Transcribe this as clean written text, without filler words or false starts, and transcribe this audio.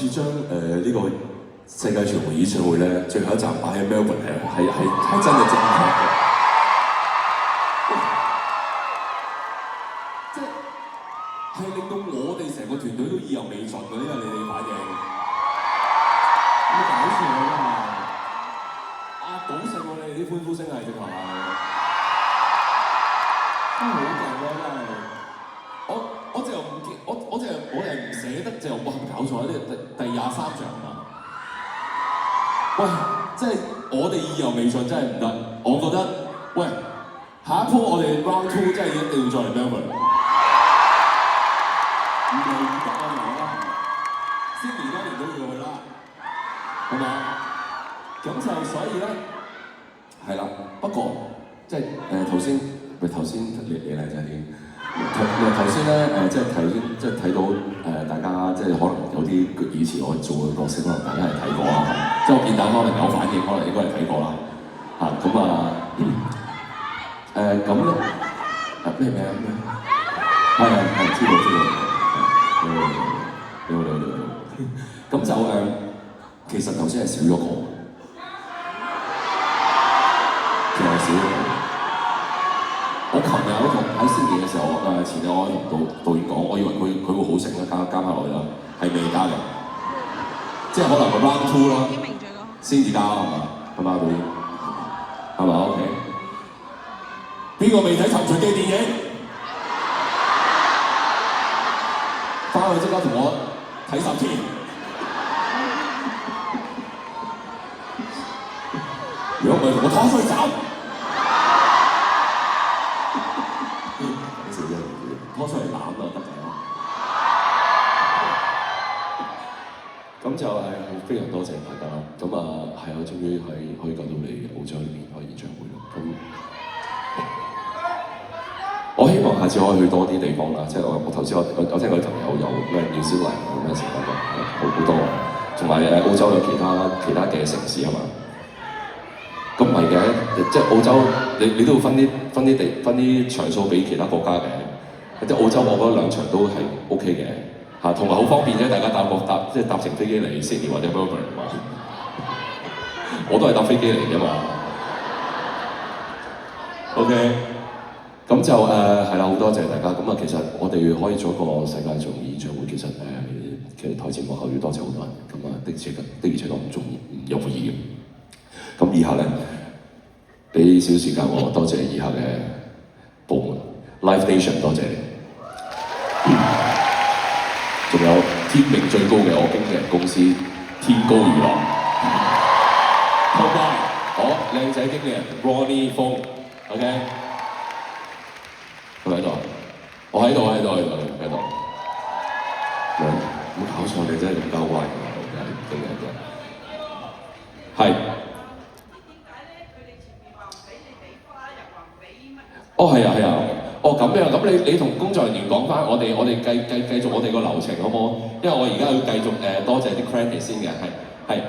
次將呢個世界巡迴演唱會咧，最後一站擺喺 Melbourne 係真係正確嘅。即係令到我哋成個團隊都意猶未盡㗎，因為你哋反應。有冇搞錯啊？阿賭勝喎，你哋啲歡呼聲係直頭係，真係好勁咯！真係。我就唔見，我係唔捨得，就哇搞錯啦！呢第23場啊！喂，即係我哋意猶未盡，真係唔得。我覺得，喂，下一鋪我哋 round 2真係一定要再嚟 Melbourne。唔嚟唔得啊！嚟啦，Sydney嗰年都要去啦，係嘛？咁就所以咧，係啦。不過即係頭先你嚟就係。頭先咧即係睇到大家即係可能有啲以前我做嘅角色，可能大家係睇過啦。即係我見大家可能有反應，可能應該係睇過啦。咁咧咩名咩？係知道。咁就其實頭先係少咗個，其實係少咗個。我琴日喺Sydney嘅時候，前日我同導演講，我以為佢會好醒啦，加翻落去啦，係未加嘅，即係可能個 round 2啦，先至加係嘛？係嘛導演？係嘛 ？OK。邊個未睇《尋秦記》電影？翻去即刻同我睇10次。如果唔係，同我拖出去走。拖出嚟攬就得㗎啦。咁就非常多謝大家。咁係我終於可以救到你澳洲呢邊開演唱會啦。咁我希望下次可以去多啲地方啦。即係我頭先我聽過朋友有咩紐西蘭有咩成日好多，同埋澳洲有其他嘅城市係嘛？咁唔係嘅，即係澳洲你都要分啲場數俾其他國家嘅。即係澳洲，我覺得2場都係 OK 嘅嚇，同埋好方便啫，大家搭乘飛機嚟 Sydney 或者 Melbourne 嘛，我都係搭飛機嚟㗎嘛。OK， 咁就係啦，好多謝大家。咁其實我哋可以做一個世界巡迴演唱會，其實台前幕後要多謝好多人。咁的而且確唔容易嘅。咁以下咧，俾少時間我多謝以下嘅部門。Live Nation 多謝你，仲有天命最高嘅我經紀人公司天高娛樂，同埋我靚仔經紀人 Ronnie 峰 ，OK， 佢喺度，我喺度，冇搞錯，你真係咁交關嘅，經紀人係。哦，係啊。哦咁樣，咁你同工作人員講翻，我哋繼續我哋個流程好唔好？因為我而家要繼續多謝啲 credit 先嘅，係